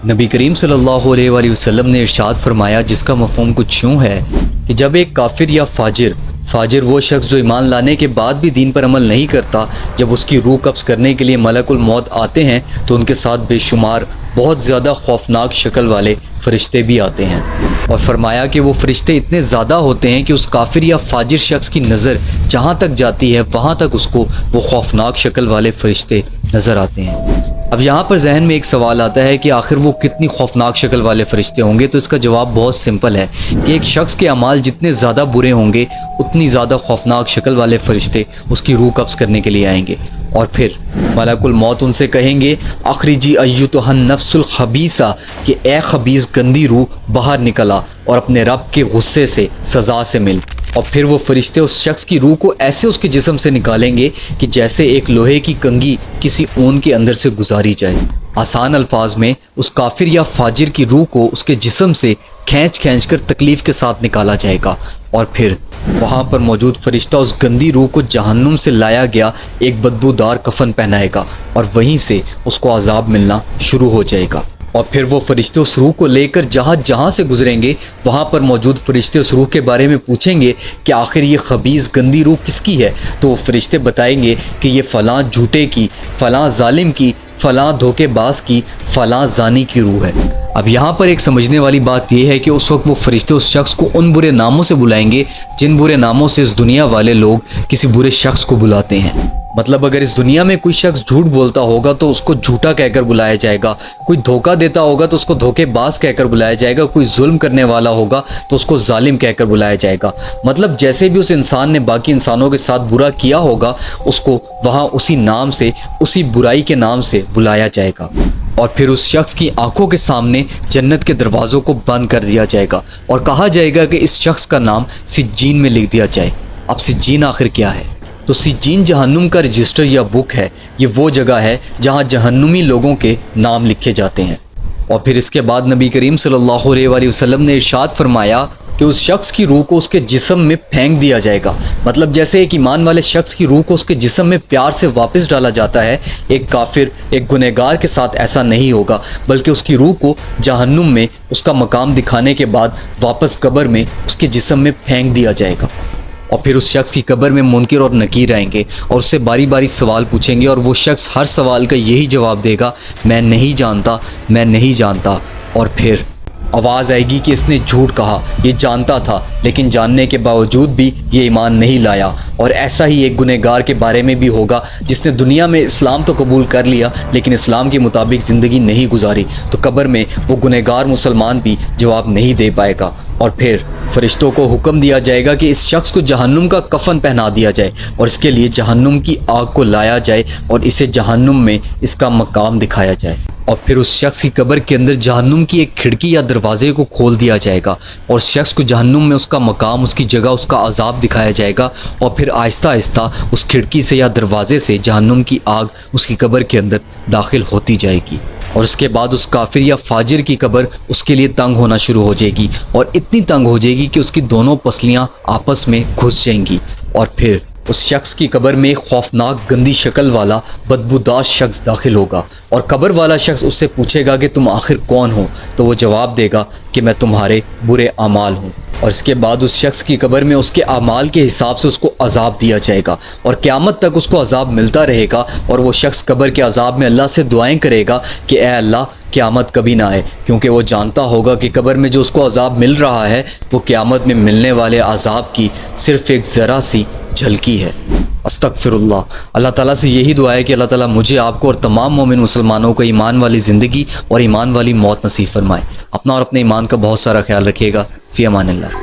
نبی کریم صلی اللہ علیہ وآلہ وسلم نے ارشاد فرمایا، جس کا مفہوم کچھ یوں ہے کہ جب ایک کافر یا فاجر وہ شخص جو ایمان لانے کے بعد بھی دین پر عمل نہیں کرتا، جب اس کی روح قبض کرنے کے لیے ملک الموت آتے ہیں تو ان کے ساتھ بے شمار بہت زیادہ خوفناک شکل والے فرشتے بھی آتے ہیں، اور فرمایا کہ وہ فرشتے اتنے زیادہ ہوتے ہیں کہ اس کافر یا فاجر شخص کی نظر جہاں تک جاتی ہے وہاں تک اس کو وہ خوفناک شکل والے فرشتے نظر آتے ہیں۔ اب یہاں پر ذہن میں ایک سوال آتا ہے کہ آخر وہ کتنی خوفناک شکل والے فرشتے ہوں گے؟ تو اس کا جواب بہت سمپل ہے کہ ایک شخص کے اعمال جتنے زیادہ برے ہوں گے اتنی زیادہ خوفناک شکل والے فرشتے اس کی روح قبض کرنے کے لیے آئیں گے، اور پھر ملک الموت ان سے کہیں گے اخرجی ایتھا النفس الخبیثہ، کہ اے خبیث گندی روح باہر نکلا اور اپنے رب کے غصے سے سزا سے مل۔ اور پھر وہ فرشتے اس شخص کی روح کو ایسے اس کے جسم سے نکالیں گے کہ جیسے ایک لوہے کی کنگھی کسی اون کے اندر سے گزاری جائے۔ آسان الفاظ میں اس کافر یا فاجر کی روح کو اس کے جسم سے کھینچ کر تکلیف کے ساتھ نکالا جائے گا، اور پھر وہاں پر موجود فرشتہ اس گندی روح کو جہنم سے لایا گیا ایک بدبودار کفن پہنائے گا، اور وہیں سے اس کو عذاب ملنا شروع ہو جائے گا۔ اور پھر وہ فرشتے اس روح کو لے کر جہاں سے گزریں گے وہاں پر موجود فرشتے اس روح کے بارے میں پوچھیں گے کہ آخر یہ خبیث گندی روح کس کی ہے؟ تو وہ فرشتے بتائیں گے کہ یہ فلاں جھوٹے کی، فلاں ظالم کی، فلاں دھوکے باز کی، فلاں زانی کی روح ہے۔ اب یہاں پر ایک سمجھنے والی بات یہ ہے کہ اس وقت وہ فرشتے اس شخص کو ان برے ناموں سے بلائیں گے جن برے ناموں سے اس دنیا والے لوگ کسی برے شخص کو بلاتے ہیں۔ مطلب اگر اس دنیا میں کوئی شخص جھوٹ بولتا ہوگا تو اس کو جھوٹا کہہ کر بلایا جائے گا، کوئی دھوکہ دیتا ہوگا تو اس کو دھوکے باز کہہ کر بلایا جائے گا، کوئی ظلم کرنے والا ہوگا تو اس کو ظالم کہہ کر بلایا جائے گا۔ مطلب جیسے بھی اس انسان نے باقی انسانوں کے ساتھ برا کیا ہوگا اس کو وہاں اسی نام سے، اسی برائی کے نام سے بلایا جائے گا، اور پھر اس شخص کی آنکھوں کے سامنے جنت کے دروازوں کو بند کر دیا جائے گا اور کہا جائے گا کہ اس شخص کا نام سجین میں لکھ دیا جائے۔ اب سجین آخر کیا ہے؟ تو سجین جہنم کا رجسٹر یا بک ہے، یہ وہ جگہ ہے جہاں جہنمی لوگوں کے نام لکھے جاتے ہیں۔ اور پھر اس کے بعد نبی کریم صلی اللہ علیہ وآلہ وسلم نے ارشاد فرمایا کہ اس شخص کی روح کو اس کے جسم میں پھینک دیا جائے گا۔ مطلب جیسے ایک ایمان والے شخص کی روح کو اس کے جسم میں پیار سے واپس ڈالا جاتا ہے، ایک کافر، ایک گنہگار کے ساتھ ایسا نہیں ہوگا، بلکہ اس کی روح کو جہنم میں اس کا مقام دکھانے کے بعد واپس قبر میں اس کے جسم میں پھینک دیا جائے گا۔ اور پھر اس شخص کی قبر میں منکر اور نکیر آئیں گے اور اس سے باری باری سوال پوچھیں گے، اور وہ شخص ہر سوال کا یہی جواب دے گا، میں نہیں جانتا، میں نہیں جانتا۔ اور پھر آواز آئے گی کہ اس نے جھوٹ کہا، یہ جانتا تھا لیکن جاننے کے باوجود بھی یہ ایمان نہیں لایا۔ اور ایسا ہی ایک گنہگار کے بارے میں بھی ہوگا جس نے دنیا میں اسلام تو قبول کر لیا لیکن اسلام کے مطابق زندگی نہیں گزاری، تو قبر میں وہ گنہگار مسلمان بھی جواب نہیں دے پائے گا۔ اور پھر فرشتوں کو حکم دیا جائے گا کہ اس شخص کو جہنم کا کفن پہنا دیا جائے اور اس کے لیے جہنم کی آگ کو لایا جائے اور اسے جہنم میں اس کا مقام دکھایا جائے، اور پھر اس شخص کی قبر کے اندر جہنم کی ایک کھڑکی یا دروازے کو کھول دیا جائے گا اور اس شخص کو جہنم میں اس کا مقام، اس کی جگہ، اس کا عذاب دکھایا جائے گا، اور پھر آہستہ آہستہ اس کھڑکی سے یا دروازے سے جہنم کی آگ اس کی قبر کے اندر داخل ہوتی جائے گی، اور اس کے بعد اس کافر یا فاجر کی قبر اس کے لیے تنگ ہونا شروع ہو جائے گی، اور اتنی تنگ ہو جائے گی کہ اس کی دونوں پسلیاں آپس میں گھس جائیں گی، اور پھر اس شخص کی قبر میں ایک خوفناک گندی شکل والا بدبودار شخص داخل ہوگا، اور قبر والا شخص اس سے پوچھے گا کہ تم آخر کون ہو؟ تو وہ جواب دے گا کہ میں تمہارے برے اعمال ہوں، اور اس کے بعد اس شخص کی قبر میں اس کے اعمال کے حساب سے اس کو عذاب دیا جائے گا، اور قیامت تک اس کو عذاب ملتا رہے گا، اور وہ شخص قبر کے عذاب میں اللہ سے دعائیں کرے گا کہ اے اللہ قیامت کبھی نہ آئے، کیونکہ وہ جانتا ہوگا کہ قبر میں جو اس کو عذاب مل رہا ہے وہ قیامت میں ملنے والے عذاب کی صرف ایک ذرا سی جھلکی ہے۔ استغفر اللہ۔ اللہ تعالیٰ سے یہی دعا ہے کہ اللہ تعالیٰ مجھے، آپ کو اور تمام مومن مسلمانوں کو ایمان والی زندگی اور ایمان والی موت نصیب فرمائے۔ اپنا اور اپنے ایمان کا بہت سارا خیال رکھیے گا۔ فی امان اللہ۔